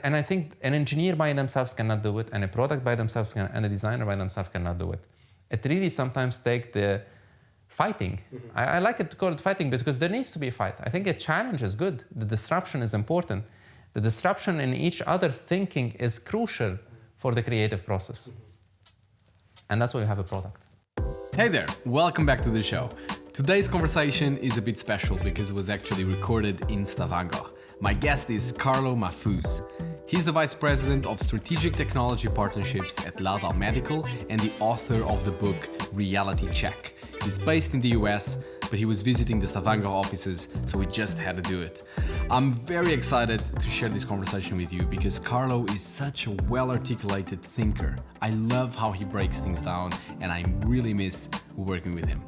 And I think an engineer by themselves cannot do it, and a product by themselves and a designer by themselves cannot do it. It really sometimes takes the fighting. I like it to call it fighting because there needs to be a fight. I think a challenge is good. The disruption is important. The disruption in each other thinking is crucial for the creative process. And that's why we have a product. Hey there, welcome back to the show. Today's conversation is a bit special because it was actually recorded in Stavanger. My guest is Carlo Mahfouz. He's the Vice President of Strategic Technology Partnerships at Laerdal Medical and the author of the book Reality Check. He's based in the US, but he was visiting the Stavanger offices, so we just had to do it. I'm very excited to share this conversation with you because Carlo is such a well-articulated thinker. I love how he breaks things down, and I really miss working with him.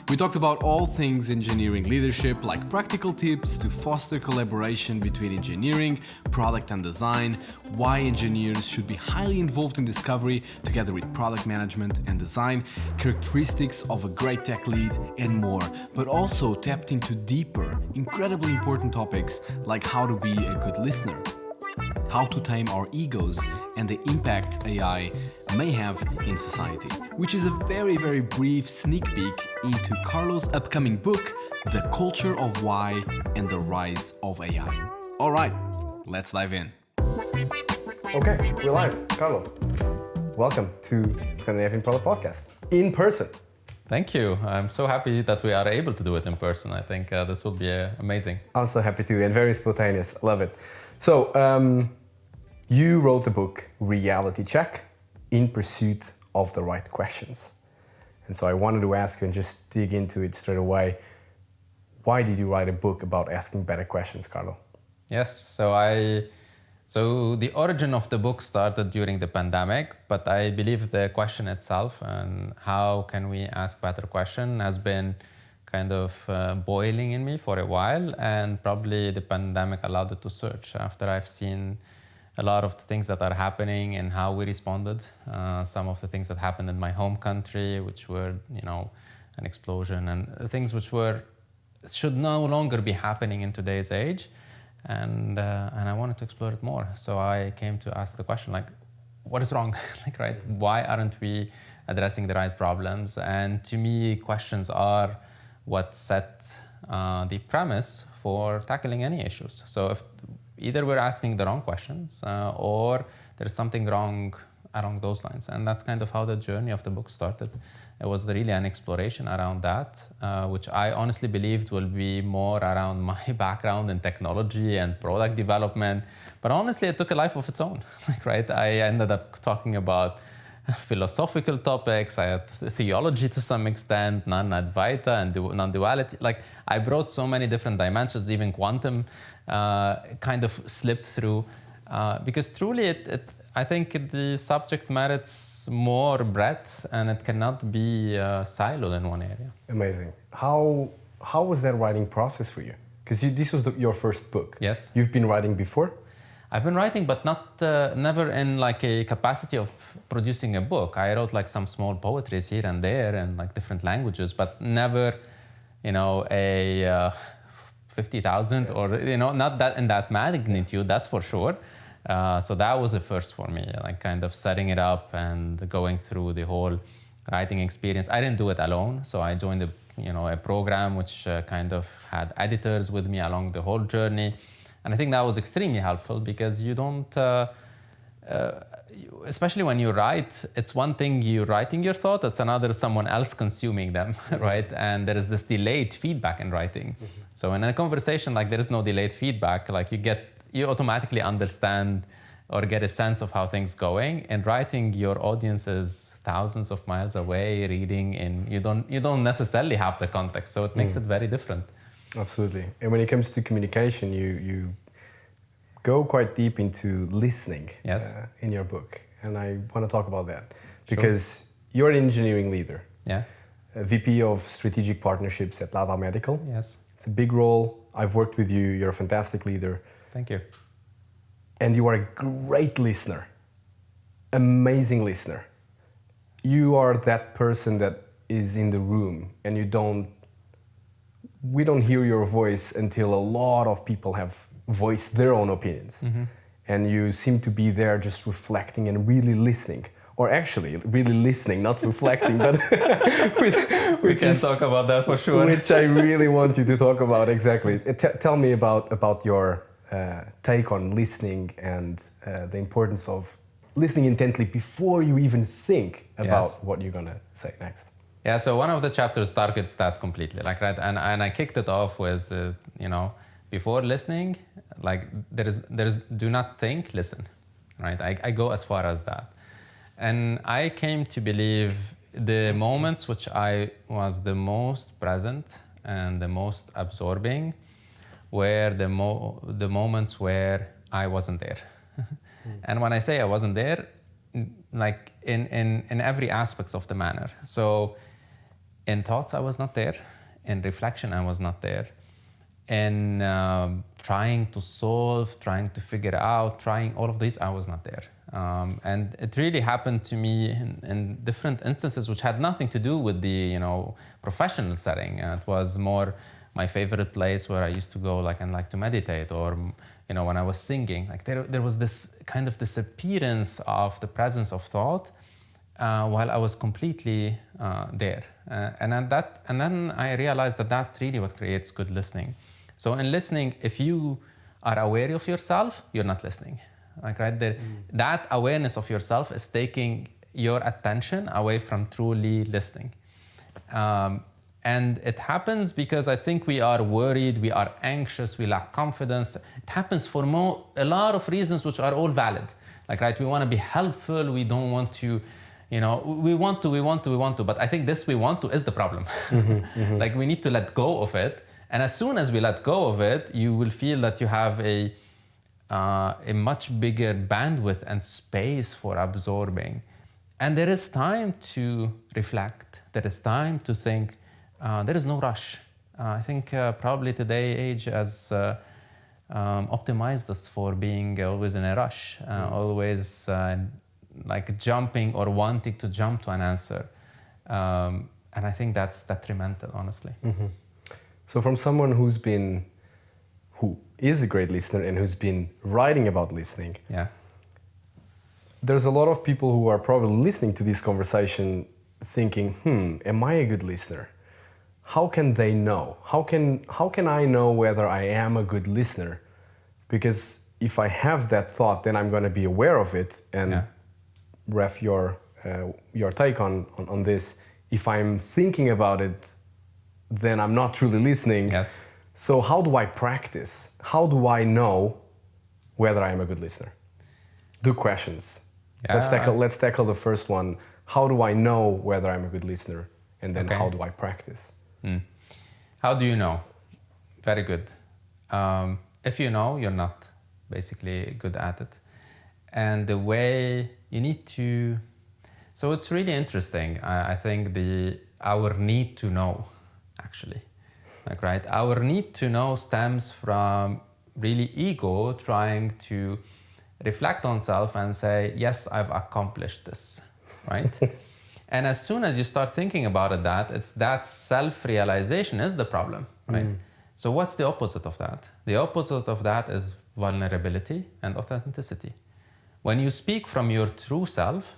We talked about all things engineering leadership, like practical tips to foster collaboration between engineering, product and design, why engineers should be highly involved in discovery together with product management and design, characteristics of a great tech lead, and more. But also tapped into deeper, incredibly important topics like how to be a good listener, how to tame our egos, and the impact AI may have in society, which is a very, very brief sneak peek into Carlo's upcoming book, The Culture of Why and the Rise of AI. All right, let's dive in. Okay, we're live. Carlo, welcome to Scandinavian Product Podcast in person. Thank you. I'm so happy that we are able to do it in person. I think this will be amazing. I'm so happy too, and very spontaneous. Love it. So, you wrote the book Reality Check, In Pursuit of the Right Questions. And so I wanted to ask you and just dig into it straight away. Why did you write a book about asking better questions, Carlo? Yes, so the origin of the book started during the pandemic, but I believe the question itself and how can we ask better question has been kind of boiling in me for a while, and probably the pandemic allowed it to surge after I've seen a lot of the things that are happening and how we responded. Some of the things that happened in my home country, which were, an explosion, and things which should no longer be happening in today's age. And I wanted to explore it more. So I came to ask the question, what is wrong? Right? Why aren't we addressing the right problems? And to me, questions are what set the premise for tackling any issues. So if either we're asking the wrong questions or there's something wrong along those lines. And that's kind of how the journey of the book started. It was really an exploration around that, which I honestly believed will be more around my background in technology and product development. But honestly, it took a life of its own, right? I ended up talking about philosophical topics. I had theology to some extent, non-Advaita and non-duality. I brought so many different dimensions, even quantum kind of slipped through. Because truly, I think the subject merits more breadth, and it cannot be siloed in one area. Amazing. How was that writing process for you? Because this was your first book. Yes. You've been writing before? I've been writing, but never in a capacity of producing a book. I wrote some small poetries here and there in different languages, but never, a 50,000 or not that in that magnitude. That's for sure. So that was a first for me, kind of setting it up and going through the whole writing experience. I didn't do it alone, so I joined a program which kind of had editors with me along the whole journey. And I think that was extremely helpful because you don't, especially when you write, it's one thing you writing your thought, it's another someone else consuming them, right? And there is this delayed feedback in writing. Mm-hmm. So in a conversation, there is no delayed feedback, you automatically understand or get a sense of how things going. In writing, your audience is thousands of miles away reading, and you don't necessarily have the context, so it makes it very different. Absolutely. And when it comes to communication, you go quite deep into listening. Yes. In your book, and I want to talk about that because you're an engineering leader. Yeah. A VP of Strategic Partnerships at Laerdal Medical. Yes. It's a big role. I've worked with you. You're a fantastic leader. Thank you. And you are a great listener. Amazing listener. You are that person that is in the room and we don't hear your voice until a lot of people have voiced their own opinions. Mm-hmm. and you seem to be there just reflecting and really listening. Or actually, really listening, not reflecting, but we can talk about that for sure. Which I really want you to talk about, exactly. Tell me about your take on listening and the importance of listening intently before you even think about what you're gonna say next. Yeah, so one of the chapters targets that completely, like, right, and I kicked it off with, before listening, like, there's do not think, listen, right? I go as far as that. And I came to believe the moments which I was the most present and the most absorbing were the moments where I wasn't there. And when I say I wasn't there, like in every aspect of the manner. So in thoughts, I was not there. In reflection, I was not there. In trying to solve, trying to figure out, trying all of these, I was not there. And it really happened to me in different instances which had nothing to do with the professional setting. It was more my favorite place where I used to go and to meditate, or when I was singing. Like there was this kind of disappearance of the presence of thought while I was completely there. And then I realized that really what creates good listening. So in listening, if you are aware of yourself, you're not listening. Like, right there, that awareness of yourself is taking your attention away from truly listening. And it happens because I think we are worried, we are anxious, we lack confidence. It happens for a lot of reasons which are all valid. Like, right, we want to be helpful, we don't want to, we want to, but I think this we want to is the problem. Like, we need to let go of it. And as soon as we let go of it, you will feel that you have a much bigger bandwidth and space for absorbing. And there is time to reflect. There is time to think. There is no rush. I think probably today age has optimized us for being always in a rush, always like jumping or wanting to jump to an answer. And I think that's detrimental, honestly. So from someone who is a great listener and who's been writing about listening, there's a lot of people who are probably listening to this conversation thinking, am I a good listener? How can they know? How can I know whether I am a good listener? Because if I have that thought, then I'm going to be aware of it. And Ref, your take on this, if I'm thinking about it, then I'm not truly listening. Yes. So how do I practice? How do I know whether I'm a good listener? 2 questions. Yeah. Let's tackle the first one. How do I know whether I'm a good listener? And then how do I practice? How do you know? Very good. If you know, you're not basically good at it. And the way you need to... So it's really interesting. I think our need to know, actually. Like, right? Our need to know stems from really ego trying to reflect on self and say, yes, I've accomplished this, right? And as soon as you start thinking about it, that self-realization is the problem, right? So what's the opposite of that? The opposite of that is vulnerability and authenticity. When you speak from your true self,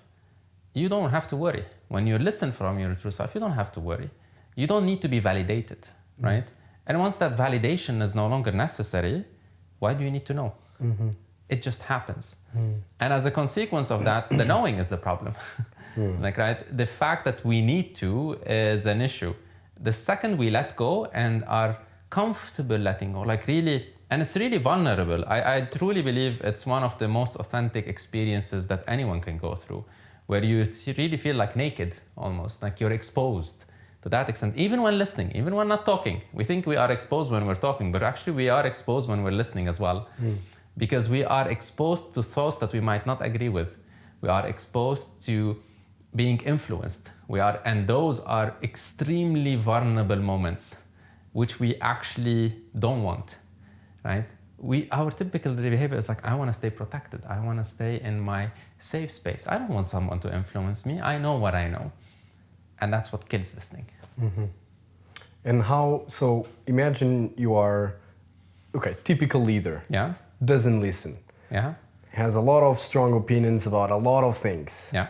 you don't have to worry. When you listen from your true self, you don't have to worry. You don't need to be validated, right? And once that validation is no longer necessary, why do you need to know? It just happens. And as a consequence of that, the knowing is the problem. Like, right? The fact that we need to is an issue. The second we let go and are comfortable letting go, like really, and it's really vulnerable. I truly believe it's one of the most authentic experiences that anyone can go through, where you really feel like naked almost, like you're exposed to that extent, even when listening, even when not talking. We think we are exposed when we're talking, but actually we are exposed when we're listening as well. Because we are exposed to thoughts that we might not agree with. We are exposed to being influenced. And those are extremely vulnerable moments, which we actually don't want, right? Our typical behavior is like, I want to stay protected. I want to stay in my safe space. I don't want someone to influence me. I know what I know. And that's what kills listening. And so imagine you are, typical leader. Yeah. Doesn't listen. Yeah. has a lot of strong opinions about a lot of things. Yeah.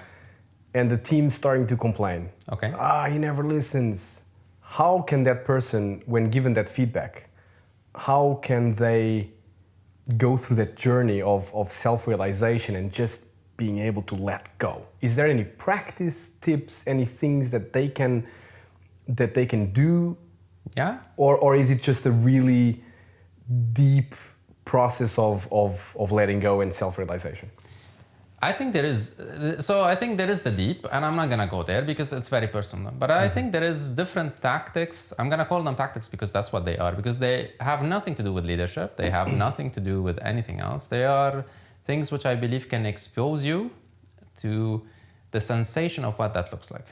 And the team's starting to complain. Okay. He never listens. How can that person, when given that feedback, how can they go through that journey of self-realization and just being able to let go? Is there any practice tips, any things that they can do? Yeah. Or is it just a really deep process of letting go and self-realization? I think there is. So I think there is the deep, and I'm not gonna go there because it's very personal. But I think there is different tactics. I'm gonna call them tactics because that's what they are. Because they have nothing to do with leadership. They have nothing to do with anything else. They are things which I believe can expose you to the sensation of what that looks like.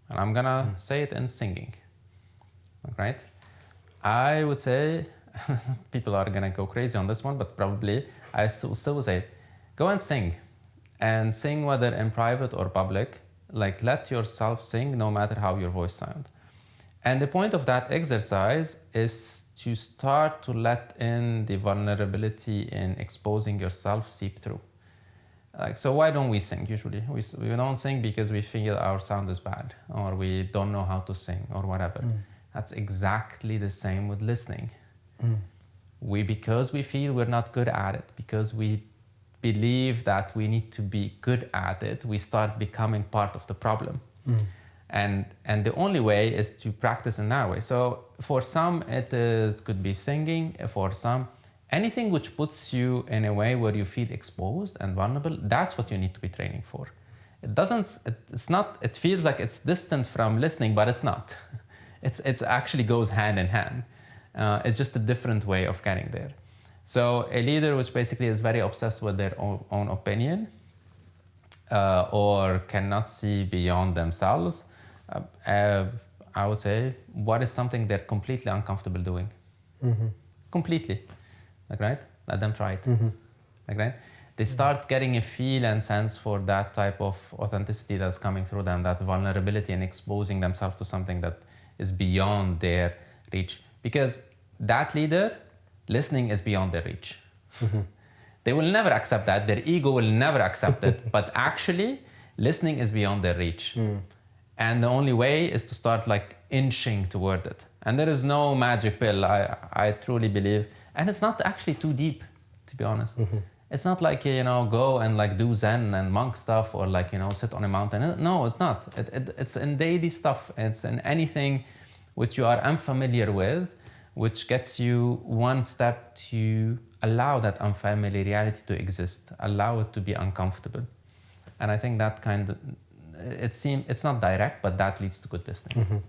And I'm gonna say it in singing. Right? I would say people are gonna go crazy on this one, but probably I still would say it. Go and sing. And sing whether in private or public, like let yourself sing no matter how your voice sounds. And the point of that exercise is to start to let in the vulnerability in exposing yourself seep through. Like, so why don't we sing usually? We don't sing because we feel our sound is bad or we don't know how to sing or whatever. That's exactly the same with listening. Because we feel we're not good at it, because we believe that we need to be good at it, we start becoming part of the problem. And the only way is to practice in that way. So for some, could be singing. For some, anything which puts you in a way where you feel exposed and vulnerable, that's what you need to be training for. It feels like it's distant from listening, but it's not. It actually goes hand in hand. It's just a different way of getting there. So a leader which basically is very obsessed with their own opinion or cannot see beyond themselves, I would say, what is something they're completely uncomfortable doing? Completely. Like, right? Let them try it. Like, right? They start getting a feel and sense for that type of authenticity that's coming through them, that vulnerability and exposing themselves to something that is beyond their reach. Because that leader, listening is beyond their reach. They will never accept that. Their ego will never accept it. But actually, listening is beyond their reach. And the only way is to start like inching toward it. And there is no magic pill, I truly believe. And it's not actually too deep, to be honest. It's not like, go and like do Zen and monk stuff or like, sit on a mountain. No, it's not. It's in daily stuff. It's in anything which you are unfamiliar with, which gets you one step to allow that unfamiliar reality to exist, allow it to be uncomfortable. And I think that it's not direct, but that leads to good listening.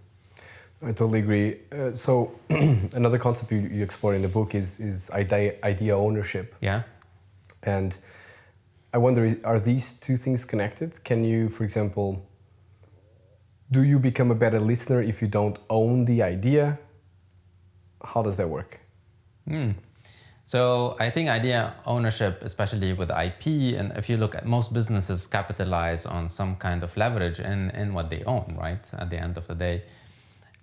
I totally agree. So another concept you explore in the book is idea ownership. Yeah. And I wonder, are these two things connected? Can you, for example, do you become a better listener if you don't own the idea? How does that work? So I think idea ownership, especially with IP, and if you look at most businesses capitalize on some kind of leverage in what they own, right? At the end of the day.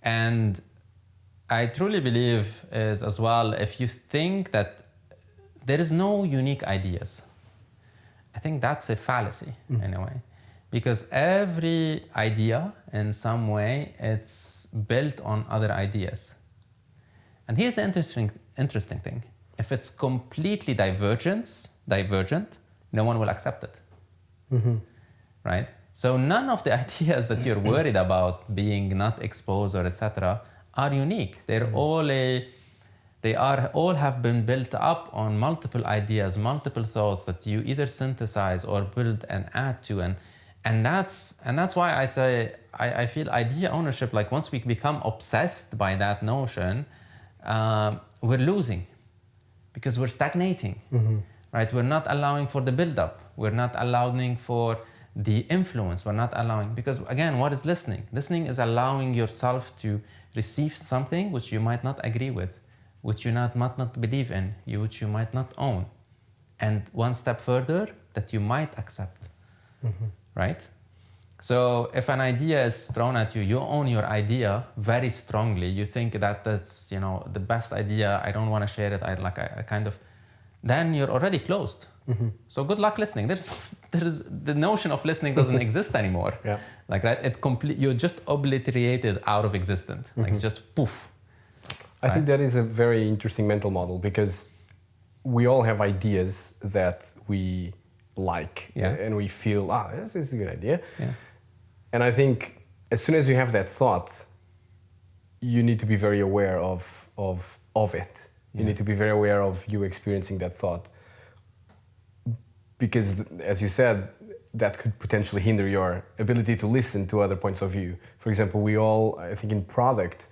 And I truly believe is as well, if you think that there is no unique ideas, I think that's a fallacy in a way. Because every idea in some way, it's built on other ideas. And here's the interesting thing. If it's completely divergent, no one will accept it, right? So none of the ideas that you're worried about being not exposed or etc. are unique. They're all have been built up on multiple ideas, multiple thoughts that you either synthesize or build and add to, and that's why I say I feel idea ownership. Like once we become obsessed by that notion, we're losing. Because we're stagnating, right? We're not allowing for the build-up. We're not allowing for the influence. We're not allowing, because again, what is listening? Listening is allowing yourself to receive something which you might not agree with, which you might not believe in, which you might not own. And one step further, that you might accept, right? So if an idea is thrown at you, you own your idea very strongly. You think that that's the best idea. I don't want to share it. I kind of, then you're already closed. So good luck listening. There's the notion of listening doesn't exist anymore. Yeah. Like, right? You're just obliterated out of existence. Like, it's just poof. I think that is a very interesting mental model, because we all have ideas that we like, and we feel, this is a good idea. Yeah. And I think as soon as you have that thought, you need to be very aware of it. You need to be very aware of you experiencing that thought, because, as you said, that could potentially hinder your ability to listen to other points of view. For example, we all, I think in product,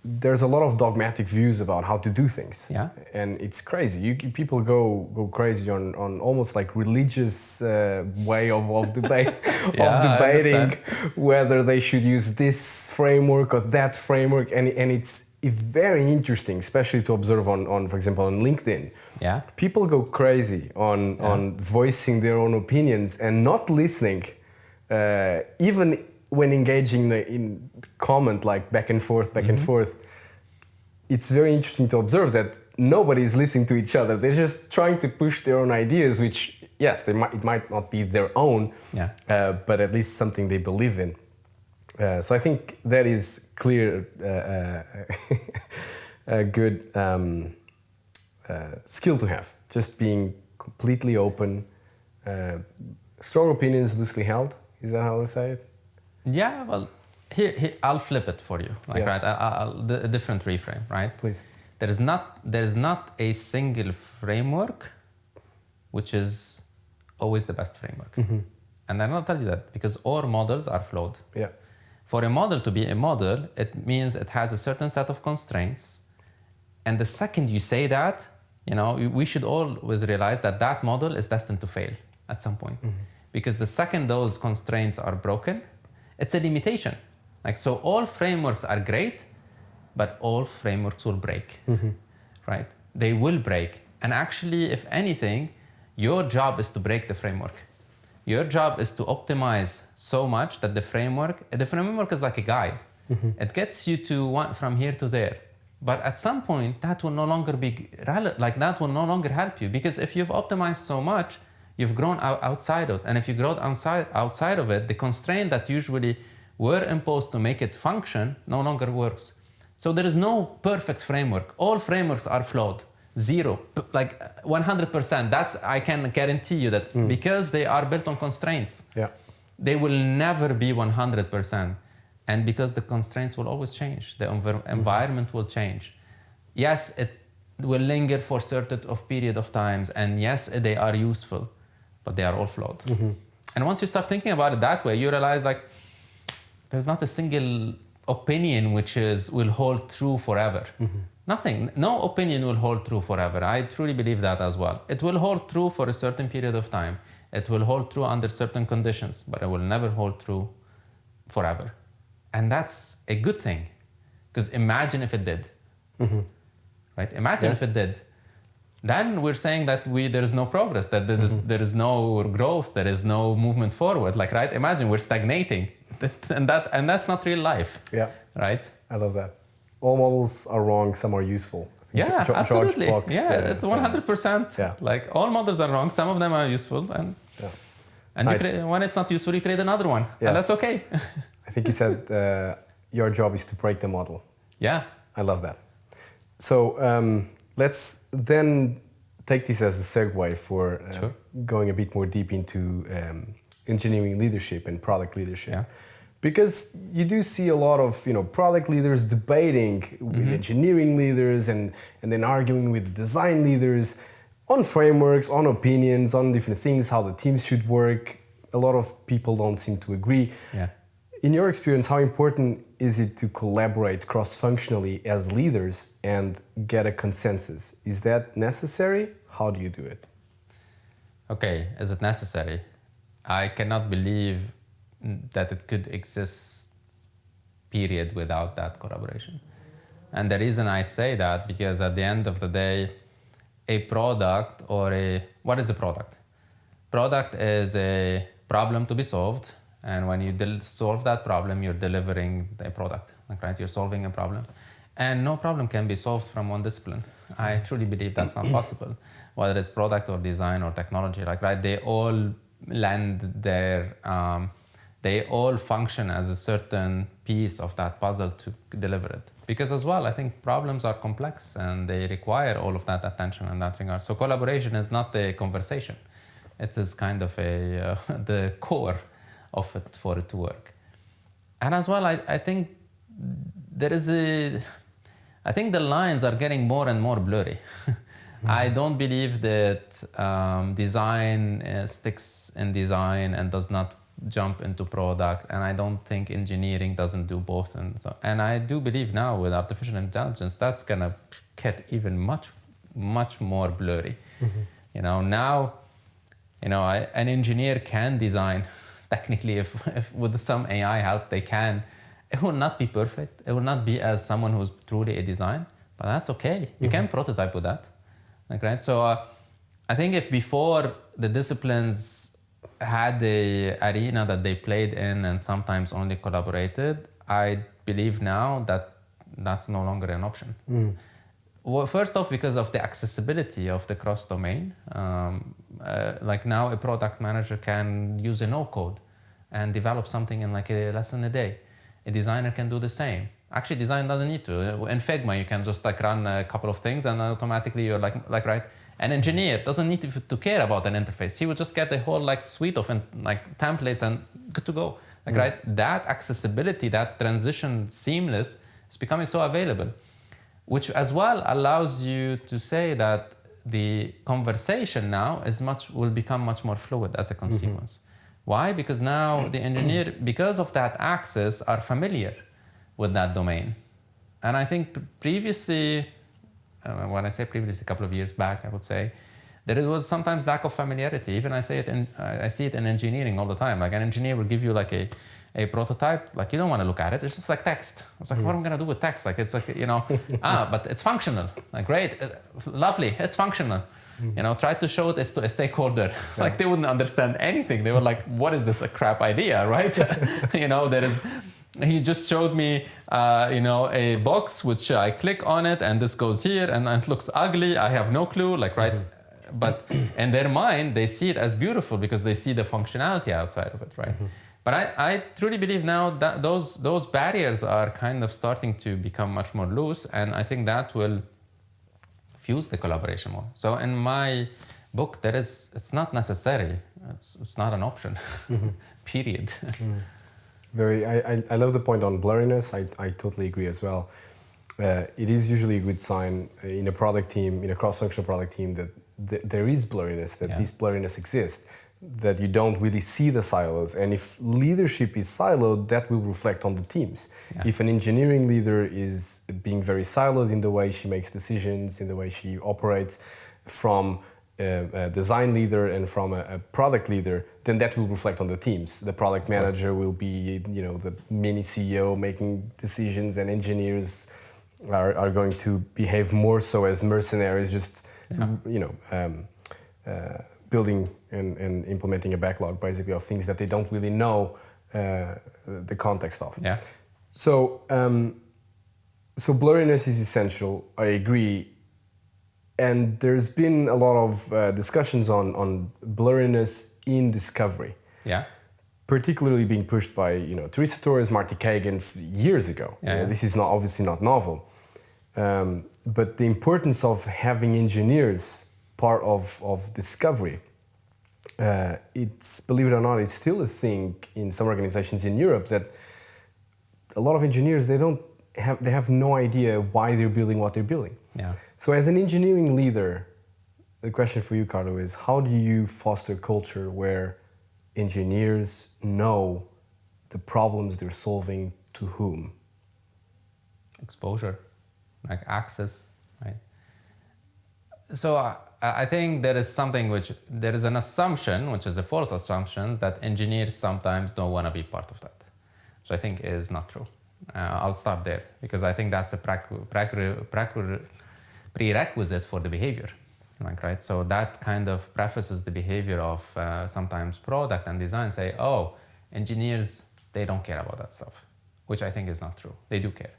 there's a lot of dogmatic views about how to do things. Yeah. And it's crazy. People go crazy on almost like religious way of debate, of debating whether they should use this framework or that framework. And it's very interesting, especially to observe on, for example, on LinkedIn. Yeah. People go crazy on voicing their own opinions and not listening, even when engaging in comment, like back and forth, it's very interesting to observe that nobody is listening to each other. They're just trying to push their own ideas, which, yes, it might not be their own, but at least something they believe in. So I think that is clear, a good skill to have. Just being completely open, strong opinions loosely held. Is that how I say it? Yeah, well, here I'll flip it for you. Right, a different reframe, right? Please. There is not a single framework which is always the best framework. And I'm not tell you that because all models are flawed. Yeah. For a model to be a model, it means it has a certain set of constraints. And the second you say that, we should always realize that model is destined to fail at some point. Because the second those constraints are broken, it's a limitation. So all frameworks are great, but all frameworks will break, right? They will break. And actually, if anything, your job is to break the framework. Your job is to optimize so much that the framework is like a guide. It gets you from here to there. But at some point, that will no longer that will no longer help you, because if you've optimized so much, you've grown outside of it. And if you grow outside of it, the constraint that usually were imposed to make it function no longer works. So there is no perfect framework. All frameworks are flawed. 0, 100%. I can guarantee you that because they are built on constraints, they will never be 100%. And because the constraints will always change, the environment will change. Yes, it will linger for a certain period of times, and yes, they are useful, but they are all flawed. And once you start thinking about it that way, you realize there's not a single opinion which will hold true forever. Nothing. No opinion will hold true forever. I truly believe that as well. It will hold true for a certain period of time. It will hold true under certain conditions, but it will never hold true forever. And that's a good thing, because imagine if it did. Right? Imagine if it did. Then we're saying that there is no progress, that there is no growth, there is no movement forward. Right? Imagine we're stagnating, and that's not real life. Yeah. Right? I love that. All models are wrong. Some are useful. Yeah, absolutely. It's 100%. Yeah. All models are wrong. Some of them are useful, and when it's not useful, you create another one, and that's okay. I think you said your job is to break the model. Yeah. I love that. So let's then take this as a segue for going a bit more deep into engineering leadership and product leadership. Yeah. Because you do see a lot of product leaders debating with engineering leaders and then arguing with design leaders on frameworks, on opinions, on different things, how the teams should work. A lot of people don't seem to agree. Yeah. In your experience, how important is it to collaborate cross-functionally as leaders and get a consensus? Is that necessary? How do you do it? Okay, is it necessary? I cannot believe that it could exist, period, without that collaboration. And the reason I say that, because at the end of the day, a product what is a product? Product is a problem to be solved. And when you solve that problem, you're delivering a product, right? You're solving a problem. And no problem can be solved from one discipline. I truly believe that's not possible. Whether it's product or design or technology, like, right, they all they all function as a certain piece of that puzzle to deliver it. Because as well, I think problems are complex and they require all of that attention in that regard. So collaboration is not a conversation. It is kind of the core of it for it to work. And as well, I think I think the lines are getting more and more blurry. I don't believe that design sticks in design and does not jump into product, and I don't think engineering doesn't do both. And I do believe now with artificial intelligence, that's gonna get even much more blurry. Now, an engineer can design technically if with some AI help they can. It will not be perfect. It will not be as someone who's truly a design, but that's okay. You can prototype with that. Like, right? So I think if before the disciplines had the arena that they played in and sometimes only collaborated, I believe now that that's no longer an option. Well, first off, because of the accessibility of the cross-domain. Like now a product manager can use a no-code and develop something in like less than a day. A designer can do the same. Actually, design doesn't need to. In Figma, you can just like run a couple of things and automatically you're like right. An engineer doesn't need to care about an interface. He will just get a whole like suite of like templates and good to go. Like right, that accessibility, that transition seamless is becoming so available, which as well allows you to say that the conversation now will become much more fluid as a consequence. Why? Because now the engineer, because of that access, are familiar with that domain. And I think previously, when I say previously, a couple of years back, I would say, there was sometimes lack of familiarity. Even I see it in engineering all the time. Like an engineer will give you like a prototype, like you don't want to look at it. It's just like text. It's like, what am I going to do with text? Like it's like, but it's functional. Like great, lovely, it's functional. Try to show it to a stakeholder. Like they wouldn't understand anything. They were like, what is this, a crap idea, right? He just showed me, a box which I click on it and this goes here and it looks ugly. I have no clue, like, right? But in their mind, they see it as beautiful because they see the functionality outside of it, right? But I truly believe now that those barriers are kind of starting to become much more loose, and I think that will fuse the collaboration more. So in my book, it's not necessary. It's not an option. Period. I love the point on blurriness. I totally agree as well. It is usually a good sign in a product team, in a cross-functional product team, that there is blurriness, that this blurriness exists, that you don't really see the silos. And if leadership is siloed, that will reflect on the teams. If an engineering leader is being very siloed in the way she makes decisions, in the way she operates, from a design leader and from a product leader, then that will reflect on the teams. The product manager will be, the mini CEO making decisions, and engineers are going to behave more so as mercenaries, just building and implementing a backlog, basically, of things that they don't really know the context of. So blurriness is essential. I agree. And there's been a lot of discussions on blurriness in discovery. Particularly being pushed by Teresa Torres, Marty Kagan years ago. This is obviously not novel. But the importance of having engineers part of discovery, it's, believe it or not, it's still a thing in some organizations in Europe, that a lot of engineers, they have no idea why they're building what they're building. So as an engineering leader, the question for you, Carlo, is how do you foster a culture where engineers know the problems they're solving to whom? Exposure, like access, right? So I think there is an assumption, which is a false assumption, that engineers sometimes don't want to be part of that. So I think it is not true. I'll start there, because I think that's a prerequisite for the behavior, right? So that kind of prefaces the behavior of sometimes product and design, say, engineers, they don't care about that stuff, which I think is not true. They do care.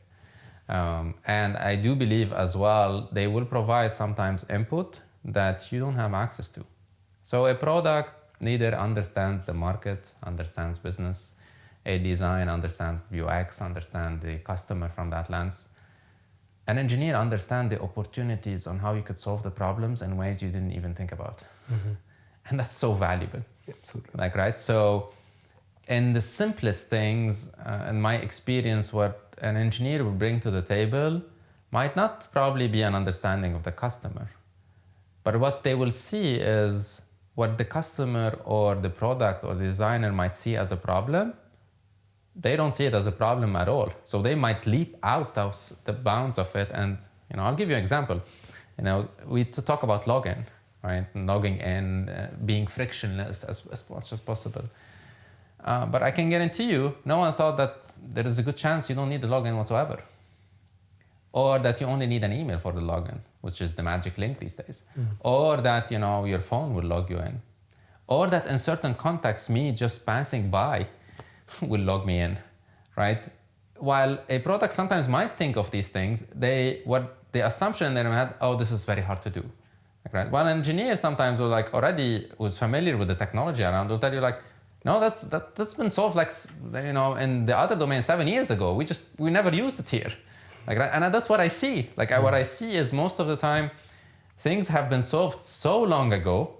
And I do believe as well, they will provide sometimes input that you don't have access to. So a product leader understands the market, understands business. A design understands UX, understands the customer from that lens. An engineer understands the opportunities on how you could solve the problems in ways you didn't even think about. And that's so valuable. Absolutely. Like, right? So in the simplest things, in my experience, what an engineer will bring to the table might not probably be an understanding of the customer. But what they will see is what the customer or the product or the designer might see as a problem. They don't see it as a problem at all. So they might leap out of the bounds of it. And, I'll give you an example. We talk about login, right? And logging in, being frictionless as much as possible. But I can guarantee you, no one thought that there is a good chance you don't need the login whatsoever. Or that you only need an email for the login, which is the magic link these days. Or that, your phone will log you in. Or that in certain contexts, me just passing by will log me in, right? While a product sometimes might think of these things, the assumption in their head, this is very hard to do, right? While an engineer sometimes will already was familiar with the technology around, will tell you no, that's been solved in the other domain 7 years ago. We never used it here, right? And that's what I see. What I see is most of the time, things have been solved so long ago,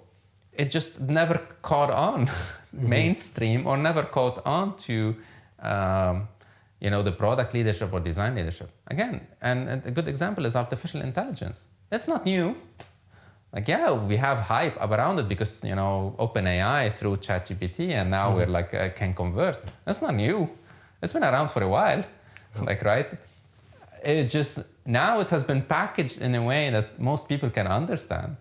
it just never caught on mainstream or never caught on to the product leadership or design leadership. Again, and a good example is artificial intelligence. It's not new. We have hype around it because, OpenAI through ChatGPT and now we're can converse. That's not new. It's been around for a while, right? It's just, now it has been packaged in a way that most people can understand.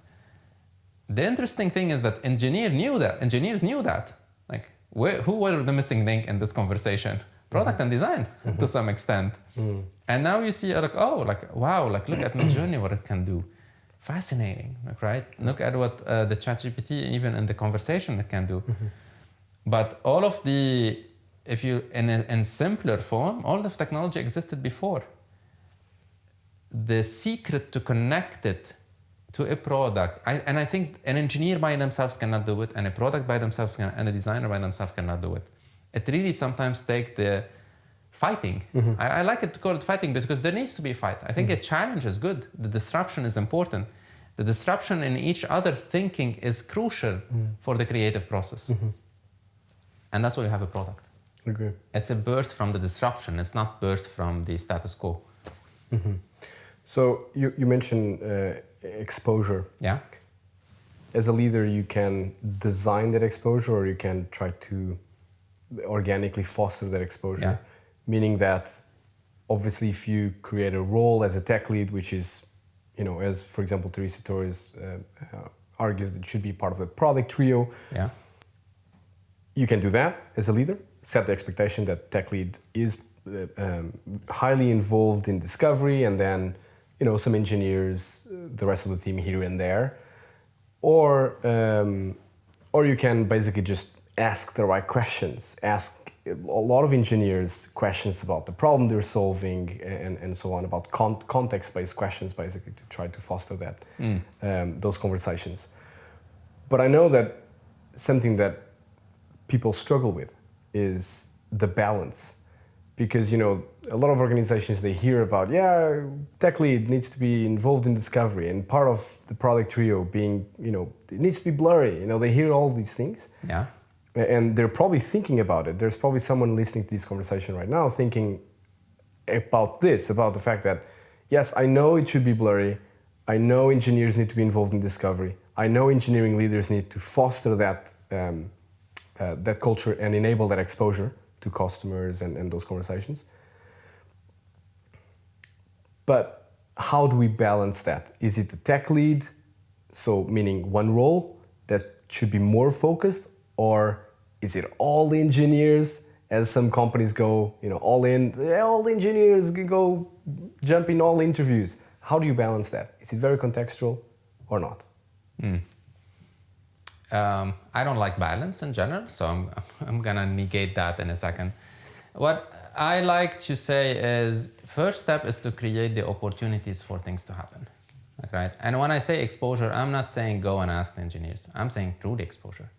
The interesting thing is that engineers knew that. Who were the missing link in this conversation? Product and design to some extent. And now you see wow, look at Midjourney, what it can do. Fascinating, right? Look at what the ChatGPT, even in the conversation, it can do. But all of in simpler form, all of technology existed before. The secret to connect it to a product, I think an engineer by themselves cannot do it, and a product by themselves and a designer by themselves cannot do it. It really sometimes takes the fighting. I like it to call it fighting because there needs to be a fight. I think a challenge is good. The disruption is important. The disruption in each other thinking is crucial for the creative process. And that's why you have a product. Okay. It's a birth from the disruption. It's not birth from the status quo. So you mentioned exposure. Yeah. As a leader, you can design that exposure or you can try to organically foster that exposure. Yeah. Meaning that obviously if you create a role as a tech lead, which is, as for example, Teresa Torres argues that it should be part of the product trio. Yeah. You can do that as a leader, set the expectation that tech lead is highly involved in discovery and then, some engineers, the rest of the team here and there. Or you can basically just ask the right questions, ask a lot of engineers questions about the problem they're solving and so on, about context-based questions basically to try to foster that, those conversations. But I know that something that people struggle with is the balance. Because, a lot of organizations, they hear about, tech lead needs to be involved in discovery and part of the product trio being, it needs to be blurry. They hear all these things. Yeah. And they're probably thinking about it. There's probably someone listening to this conversation right now thinking about the fact that, yes, I know it should be blurry. I know engineers need to be involved in discovery. I know engineering leaders need to foster that, that culture and enable that exposure to customers and those conversations. But how do we balance that? Is it the tech lead, so meaning one role that should be more focused, or is it all the engineers, as some companies go, all in, all the engineers go jump in all interviews? How do you balance that? Is it very contextual or not? I don't like balance in general, so I'm gonna negate that in a second. What I like to say is first step is to create the opportunities for things to happen, right? And when I say exposure, I'm not saying go and ask the engineers. I'm saying truly exposure.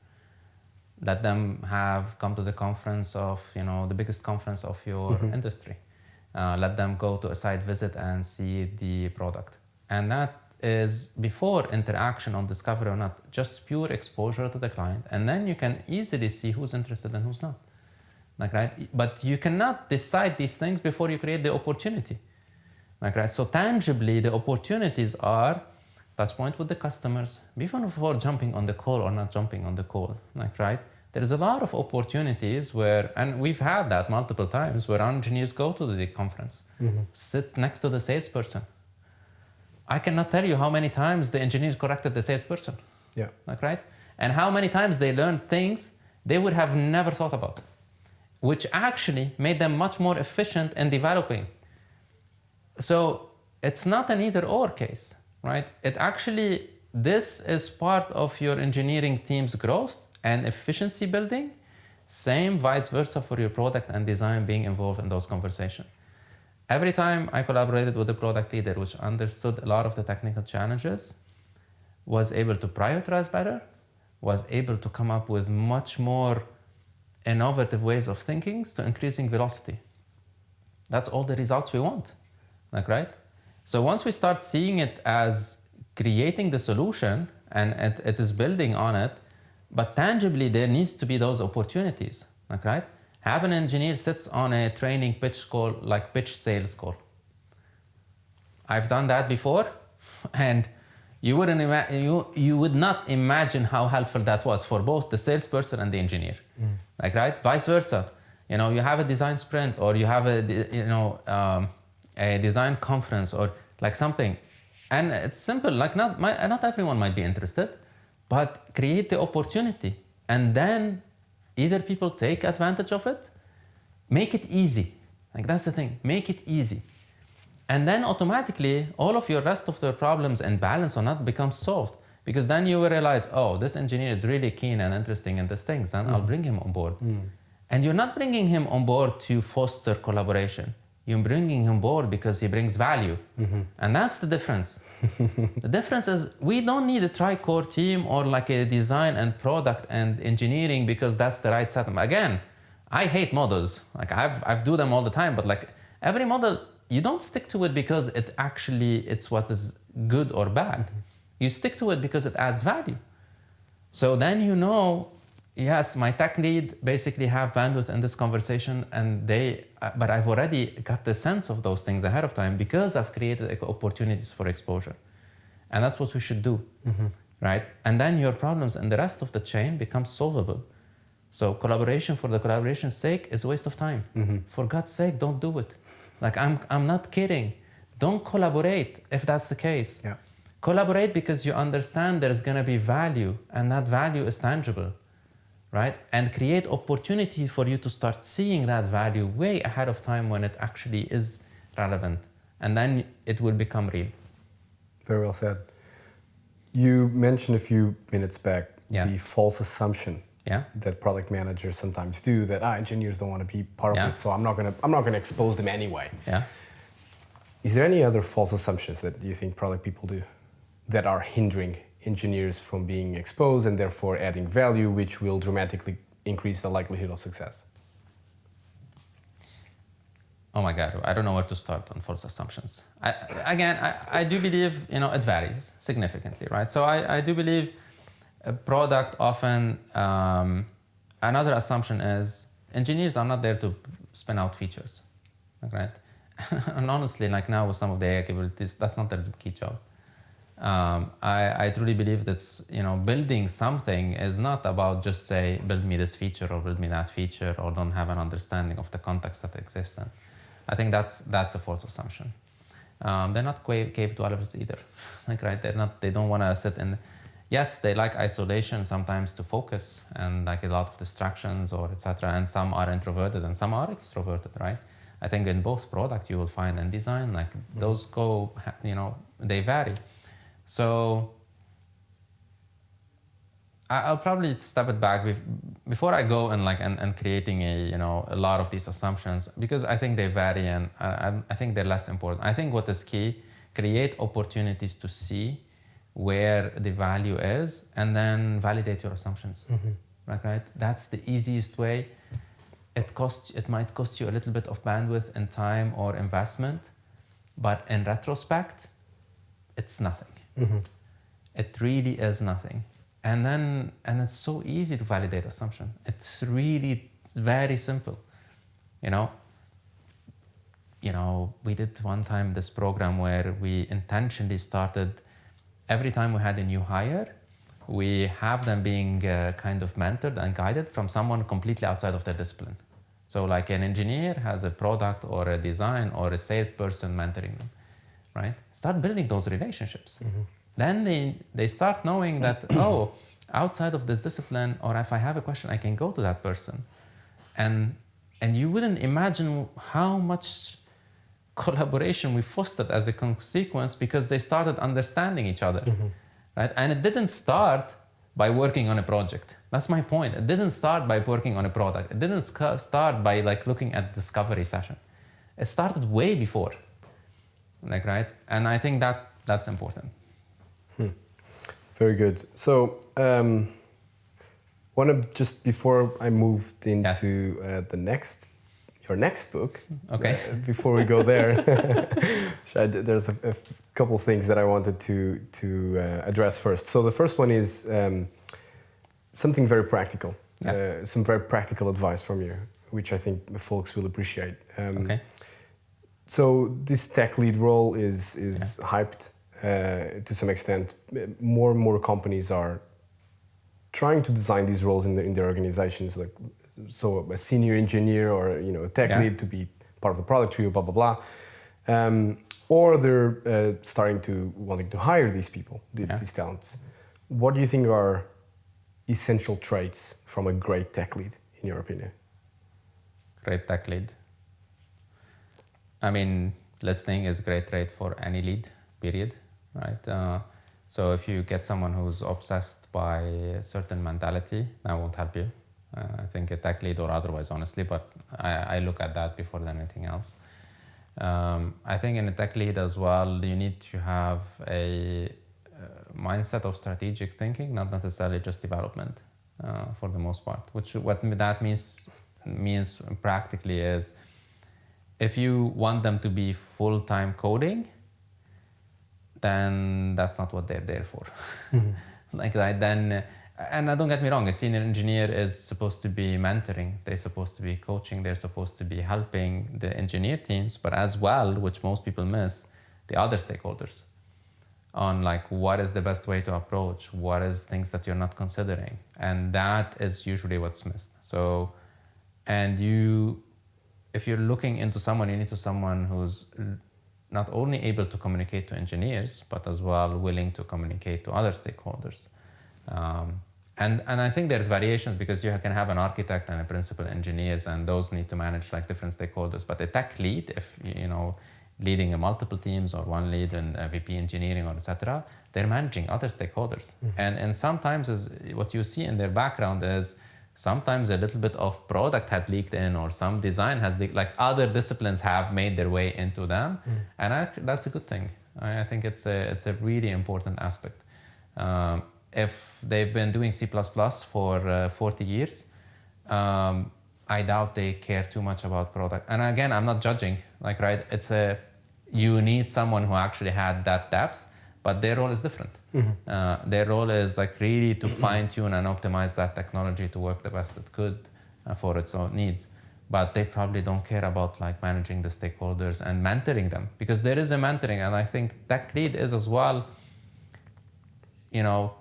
Let them have come to the conference of, the biggest conference of your industry. Let them go to a site visit and see the product. And that is before interaction on discovery or not, just pure exposure to the client. And then you can easily see who's interested and who's not. Right? But you cannot decide these things before you create the opportunity. Right? So tangibly, the opportunities are touch point with the customers, even before jumping on the call or not jumping on the call. Right? There is a lot of opportunities where, and we've had that multiple times, where our engineers go to the conference, sit next to the salesperson. I cannot tell you how many times the engineer corrected the salesperson. Yeah. Right? And how many times they learned things they would have never thought about, which actually made them much more efficient in developing. So it's not an either or case, right? This is part of your engineering team's growth and efficiency building. Same vice versa for your product and design being involved in those conversations. Every time I collaborated with a product leader, which understood a lot of the technical challenges, was able to prioritize better, was able to come up with much more innovative ways of thinking to increasing velocity. That's all the results we want, right? So once we start seeing it as creating the solution and it is building on it, but tangibly there needs to be those opportunities, right? Have an engineer sits on a training pitch call, like pitch sales call. I've done that before, and you would not imagine how helpful that was for both the salesperson and the engineer. Right? Vice versa. You have a design sprint, or you have a design conference, or like something, and it's simple. Like not everyone might be interested, but create the opportunity, and then either people take advantage of it, make it easy. That's the thing. Make it easy. And then automatically, all of your rest of the problems and balance or not becomes solved. Because then you will realize, oh, this engineer is really keen and interesting in these things, then I'll bring him on board. And you're not bringing him on board to foster collaboration. You're bringing him on board because he brings value. And that's the difference. The difference is we don't need a tri-core team or like a design and product and engineering because that's the right setup. Again, I hate models. I've do them all the time, but like every model, you don't stick to it because it's what is good or bad. You stick to it because it adds value. So then yes, my tech lead basically have bandwidth in this conversation, but I've already got the sense of those things ahead of time because I've created opportunities for exposure. And that's what we should do, right? And then your problems and the rest of the chain becomes solvable. So collaboration for the collaboration's sake is a waste of time. For God's sake, don't do it. I'm not kidding. Don't collaborate if that's the case. Yeah. Collaborate because you understand there's gonna be value, and that value is tangible, right? And create opportunity for you to start seeing that value way ahead of time when it actually is relevant. And then it will become real. Very well said. You mentioned a few minutes back the false assumption that product managers sometimes do, that engineers don't want to be part of this, so I'm not gonna expose them anyway. Yeah. Is there any other false assumptions that you think product people do that are hindering engineers from being exposed and therefore adding value, which will dramatically increase the likelihood of success? Oh my God, I don't know where to start on false assumptions. I do believe, it varies significantly, right? So I do believe a product often, another assumption is engineers are not there to spin out features, right? And honestly, like now with some of the AI capabilities, that's not their key job. I truly believe that building something is not about just say build me this feature or build me that feature or don't have an understanding of the context that exists. And I think that's a false assumption. They're not cave dwellers either, right? They don't want to sit in. Yes, they like isolation sometimes to focus and like a lot of distractions or etc. And some are introverted and some are extroverted, right? I think in both product you will find and design like those they vary. So I'll probably step it back before I go and creating a lot of these assumptions, because I think they vary and I think they're less important. I think what is key, create opportunities to see where the value is and then validate your assumptions. Right? That's the easiest way. It might cost you a little bit of bandwidth and time or investment, but in retrospect, it's nothing. It really is nothing. And it's so easy to validate assumption. It's really very simple. We did one time this program where we intentionally started, every time we had a new hire, we have them being kind of mentored and guided from someone completely outside of their discipline. So like an engineer has a product or a design or a salesperson mentoring them, right? Start building those relationships. Then they start knowing that, oh, outside of this discipline, or if I have a question, I can go to that person. And you wouldn't imagine how much collaboration we fostered as a consequence, because they started understanding each other, right? And it didn't start by working on a project. That's my point. It didn't start by working on a product. It didn't start by looking at discovery session. It started way before, right? And I think that's important. Very good. So, want to just, before I moved into your next book. Okay. Before we go there, there's a couple of things that I wanted to address first. So the first one is something very practical. Some very practical advice from you, which I think the folks will appreciate. Okay. So this tech lead role is hyped to some extent. More and more companies are trying to design these roles in their organizations, so a senior engineer or a tech lead to be part of the product trio, blah blah blah, or they're wanting to hire these people, these talents. What do you think are essential traits from a great tech lead, in your opinion? Great tech lead. I mean, listening is a great trait for any lead, period, right? So if you get someone who's obsessed by a certain mentality, that won't help you. I think a tech lead or otherwise, honestly, but I look at that before than anything else. I think in a tech lead as well, you need to have a mindset of strategic thinking, not necessarily just development, for the most part. What that means practically is, if you want them to be full-time coding, then that's not what they're there for. And don't get me wrong, a senior engineer is supposed to be mentoring, they're supposed to be coaching, they're supposed to be helping the engineer teams, but as well, which most people miss, the other stakeholders on what is the best way to approach, what is things that you're not considering. And that is usually what's missed. So, if you're looking into someone, you need someone who's not only able to communicate to engineers, but as well willing to communicate to other stakeholders. And I think there's variations, because you can have an architect and a principal engineers, and those need to manage different stakeholders. But a tech lead, if leading multiple teams or one lead in VP engineering or etc., they're managing other stakeholders. And sometimes what you see in their background is sometimes a little bit of product had leaked in, or some design has leaked, other disciplines have made their way into them. And that's a good thing. I think it's a really important aspect. If they've been doing C++ for 40 years, I doubt they care too much about product. And again, I'm not judging, right? You need someone who actually had that depth, but their role is different. Their role is really to fine tune and optimize that technology to work the best it could for its own needs. But they probably don't care about managing the stakeholders and mentoring them, because there is a mentoring. And I think tech lead is as well,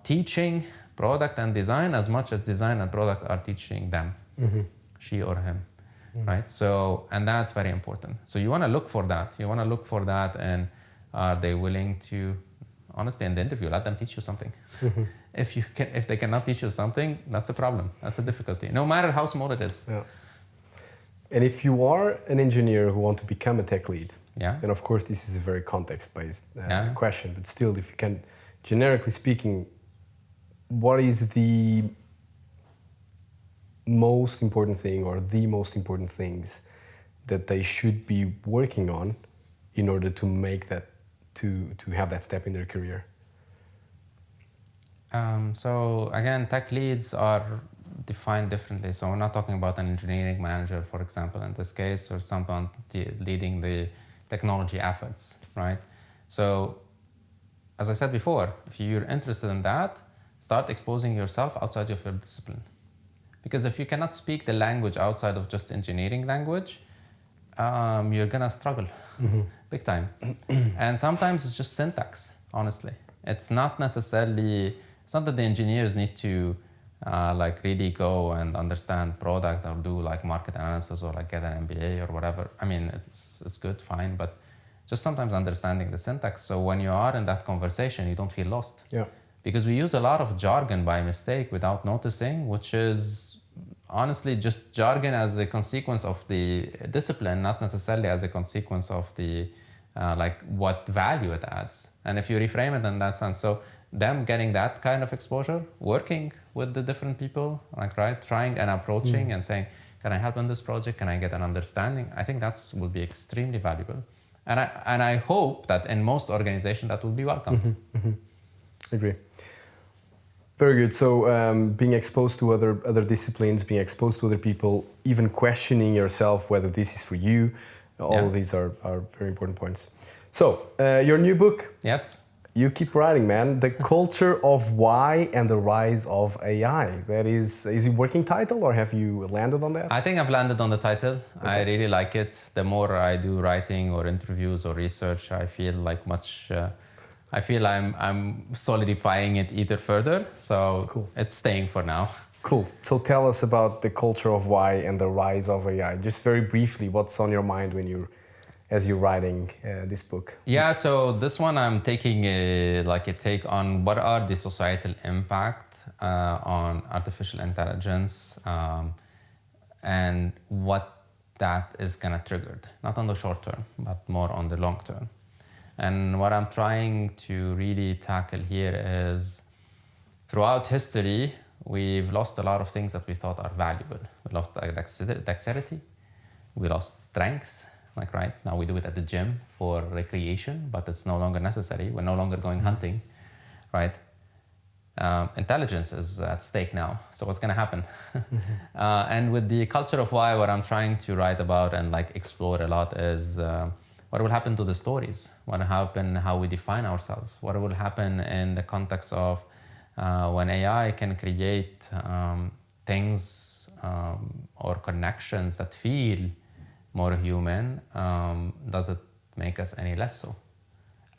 teaching product and design as much as design and product are teaching them, she or him, right? So, and that's very important. So you want to look for that. And are they willing to, honestly, in the interview, let them teach you something. If they cannot teach you something, that's a problem. That's a difficulty, no matter how small it is. Yeah. And if you are an engineer who want to become a tech lead, and of course this is a very context-based question, but still, if you can, generically speaking, what is the most important thing or the most important things that they should be working on in order to make that, to have that step in their career? So again, tech leads are defined differently. So we're not talking about an engineering manager, for example, in this case, or someone leading the technology efforts, right? So as I said before, if you're interested in that, start exposing yourself outside of your discipline. Because if you cannot speak the language outside of just engineering language, you're gonna struggle big time. And sometimes it's just syntax, honestly. It's not necessarily, it's not that the engineers need to like really go and understand product or do like market analysis or like get an MBA or whatever. I mean, it's good, fine, but just sometimes understanding the syntax. So when you are in that conversation, you don't feel lost. Yeah. Because we use a lot of jargon by mistake without noticing, which is honestly just jargon as a consequence of the discipline, not necessarily as a consequence of the like what value it adds. And if you reframe it in that sense, so them getting that kind of exposure, working with the different people, like right, trying and approaching and saying, can I help in this project? Can I get an understanding? I think that's will be extremely valuable. And I hope that in most organizations that will be welcomed. Agree. Very good. So being exposed to other disciplines, being exposed to other people, even questioning yourself whether this is for you, all of these are very important points. So your new book. Yes. You keep writing, man. The Culture of Why and the Rise of AI. That is it working title or have you landed on that? I think I've landed on the title. Okay. I really like it. The more I do writing or interviews or research, I feel like much... I feel I'm solidifying it either further, so cool. It's staying for now. Cool. So tell us about the culture of why and the rise of AI. Just very briefly, what's on your mind when as you're writing this book? Yeah, so this one I'm taking a take on what are the societal impact on artificial intelligence and what that is gonna trigger, not on the short term, but more on the long term. And what I'm trying to really tackle here is throughout history, we've lost a lot of things that we thought are valuable. We lost dexterity, we lost strength, like right now we do it at the gym for recreation, but it's no longer necessary. We're no longer going hunting, right? Intelligence is at stake now. So what's gonna happen? And with the culture of why, what I'm trying to write about and like explore a lot is what will happen to the stories? What will happen how we define ourselves? What will happen in the context of when AI can create things or connections that feel more human, does it make us any less so?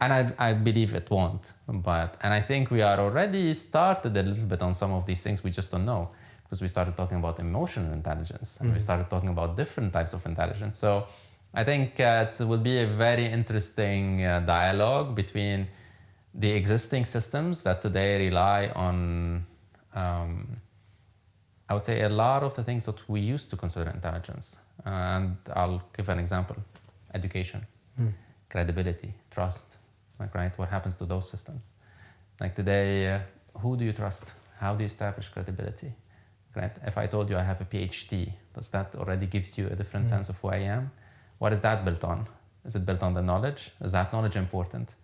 And I believe it won't. And I think we are already started a little bit on some of these things, we just don't know. Because we started talking about emotional intelligence and we started talking about different types of intelligence. So I think it will be a very interesting dialogue between the existing systems that today rely on, I would say, a lot of the things that we used to consider intelligence. And I'll give an example: education, credibility, trust. Like, right? What happens to those systems? Like today, who do you trust? How do you establish credibility? Right? If I told you I have a PhD, does that already gives you a different sense of who I am? What is that built on? Is it built on the knowledge? Is that knowledge important?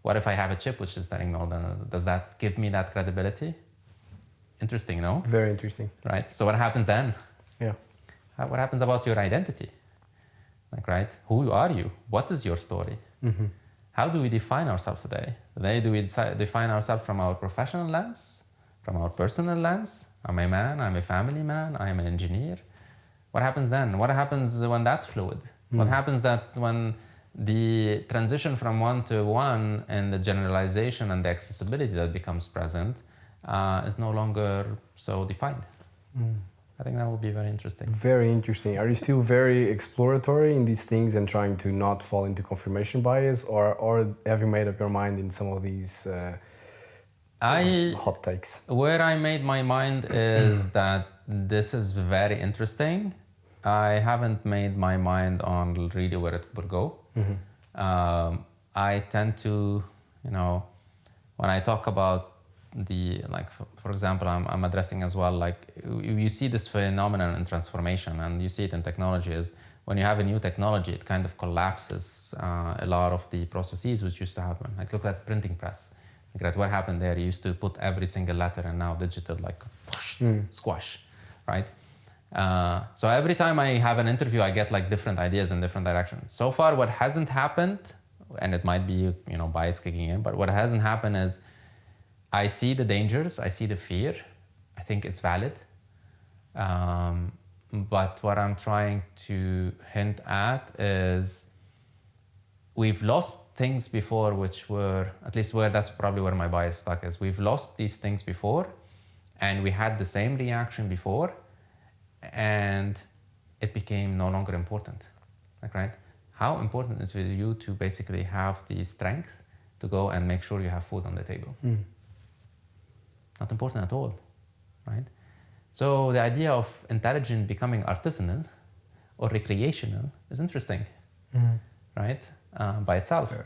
What if I have a chip which is studying knowledge? Does that give me that credibility? Interesting, no? Very interesting. Right. So what happens then? Yeah. What happens about your identity? Like, right? Who are you? What is your story? How do we define ourselves today? Today, do we define ourselves from our professional lens? From our personal lens? I'm a man, I'm a family man, I'm an engineer. What happens then? What happens when that's fluid? What happens that when the transition from one to one and the generalization and the accessibility that becomes present is no longer so defined? I think that will be very interesting. Very interesting. Are you still very exploratory in these things and trying to not fall into confirmation bias, or have you made up your mind in some of these hot takes? Where I made my mind is that this is very interesting. I haven't made my mind on really where it will go. I tend to, when I talk about for example, I'm addressing as well, like you see this phenomenon in transformation, and you see it in technology, is when you have a new technology, it kind of collapses a lot of the processes which used to happen. Like look at printing press. Look at what happened there. You used to put every single letter, and now digital, like squash, right? So every time I have an interview, I get like different ideas in different directions. So far, what hasn't happened, and it might be bias kicking in, but what hasn't happened is I see the dangers, I see the fear. I think it's valid. But what I'm trying to hint at is we've lost things before, which were, at least that's probably where my bias stuck is. We've lost these things before, and we had the same reaction before, and it became no longer important. Like, right? How important is it for you to basically have the strength to go and make sure you have food on the table? Not important at all, right? So the idea of intelligence becoming artisanal or recreational is interesting, right? By itself. Very.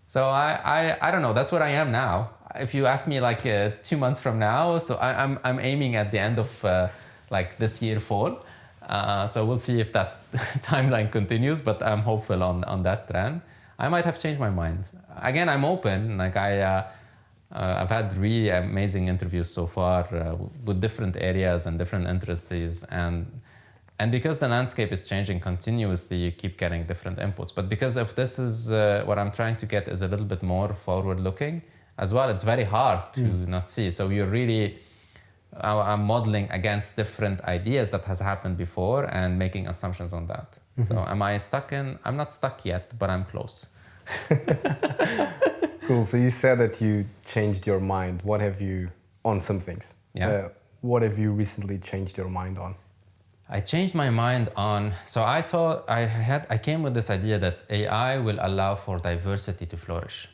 So I don't know, that's where I am now. If you ask me like 2 months from now, so I'm aiming at the end of like this year fall. So we'll see if that timeline continues, but I'm hopeful on that trend. I might have changed my mind. Again, I'm open. Like I've had really amazing interviews so far with different areas and different interests, and because the landscape is changing continuously, you keep getting different inputs. But because if this is what I'm trying to get is a little bit more forward-looking as well, it's very hard to not see. So you're really, I'm modeling against different ideas that has happened before and making assumptions on that. So am I stuck in? I'm not stuck yet, but I'm close. Cool. So you said that you changed your mind. What have you, on some things? Yeah. What have you recently changed your mind on? I changed my mind on, so I thought I came with this idea that AI will allow for diversity to flourish.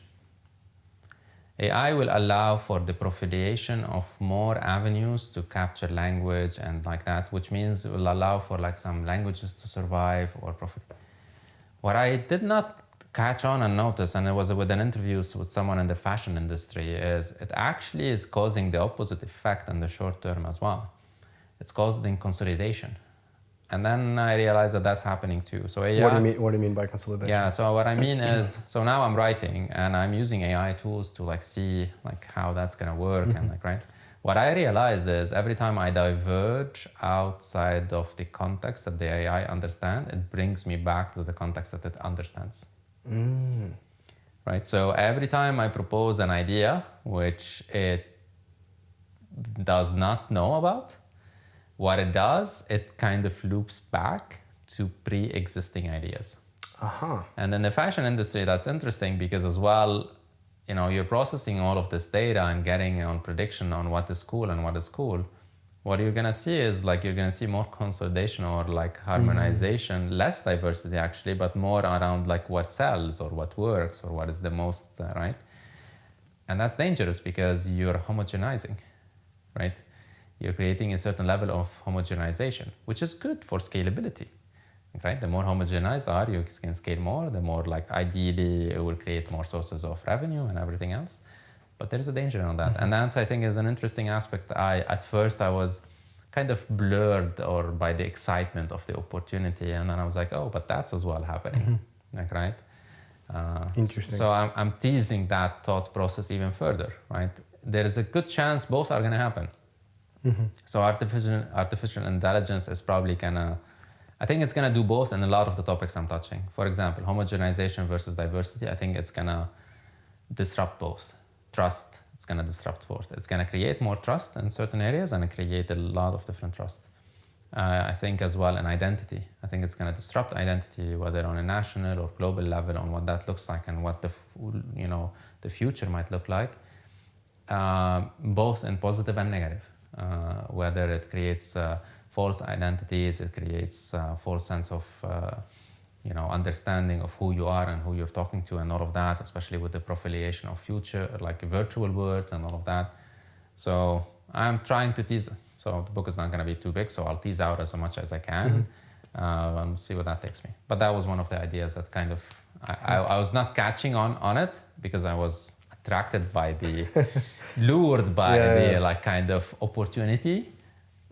AI will allow for the proliferation of more avenues to capture language and like that, which means it will allow for like some languages to survive or profit. What I did not catch on and notice, and it was with an interview with someone in the fashion industry, is it actually is causing the opposite effect in the short term as well. It's causing consolidation. And then I realized that that's happening too. So AI, What do you mean by consolidation? Yeah, so what I mean is, so now I'm writing and I'm using AI tools to like see like how that's gonna work and like, right? What I realized is every time I diverge outside of the context that the AI understands, it brings me back to the context that it understands. Right? So every time I propose an idea which it does not know about, what it does, it kind of loops back to pre-existing ideas. And in the fashion industry, that's interesting because as well, you're processing all of this data and getting on prediction on what is cool and what is cool. What you're gonna see is like you're gonna see more consolidation or like harmonization, less diversity actually, but more around like what sells or what works or what is the most, right? And that's dangerous because you're homogenizing, right? You're creating a certain level of homogenization, which is good for scalability, right? The more homogenized you can scale more, the more like ideally it will create more sources of revenue and everything else. But there is a danger on that. And that I think is an interesting aspect. At first I was kind of blurred or by the excitement of the opportunity. And then I was like, oh, but that's as well happening, like, right? Interesting. So I'm teasing that thought process even further, right? There is a good chance both are gonna happen. So artificial intelligence is probably I think it's gonna do both in a lot of the topics I'm touching. For example, homogenization versus diversity, I think it's gonna disrupt both. Trust, it's gonna disrupt both. It's gonna create more trust in certain areas and create a lot of different trust. I think as well in identity. I think it's gonna disrupt identity, whether on a national or global level, on what that looks like and what the future might look like, both in positive and negative. Whether it creates false identities, it creates a false sense of understanding of who you are and who you're talking to and all of that, especially with the proliferation of future, like virtual words and all of that. So I'm trying to tease. So the book is not going to be too big, so I'll tease out as much as I can and see where that takes me. But that was one of the ideas that kind of, I was not catching on it because I was attracted by lured by the like kind of opportunity.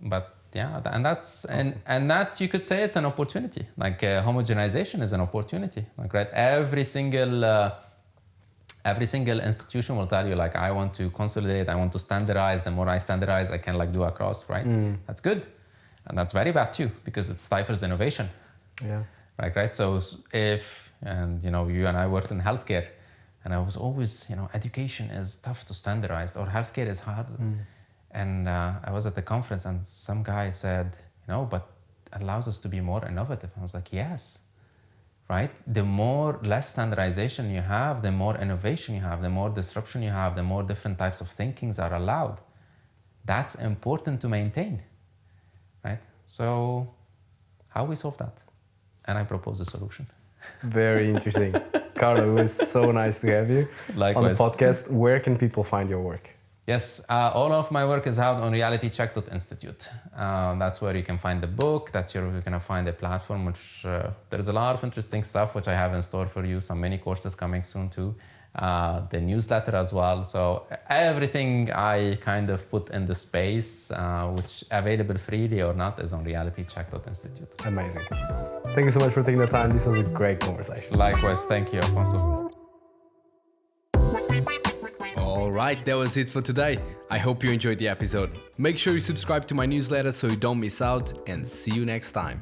But yeah, and that's awesome. and that you could say it's an opportunity. Like homogenization is an opportunity. Like right, every single institution will tell you like, I want to consolidate, I want to standardize. The more I standardize, I can like do across, right? That's good, and that's very bad too, because it stifles innovation. Yeah. Right. So if, and you know, you and I worked in healthcare, and I was always, you know, education is tough to standardize, or healthcare is hard. And I was at the conference, and some guy said, you know, but it allows us to be more innovative. I was like, yes. Right? The less standardization you have, the more innovation you have, the more disruption you have, the more different types of thinkings are allowed. That's important to maintain, right? So how we solve that? And I propose a solution. Very interesting. Carlo, it was so nice to have you Likewise. on the podcast. Where can people find your work? Yes, all of my work is out on realitycheck.institute. That's where you can find the book. That's where you're going to find a platform, which there's a lot of interesting stuff which I have in store for you. Some mini courses coming soon too. The newsletter as well. So everything I kind of put in the space, which available freely or not, is on realitycheck.institute. Amazing. Thank you so much for taking the time. This was a great conversation. Likewise. Thank you, Alfonso. Alright, that was it for today. I hope you enjoyed the episode. Make sure you subscribe to my newsletter so you don't miss out, and see you next time.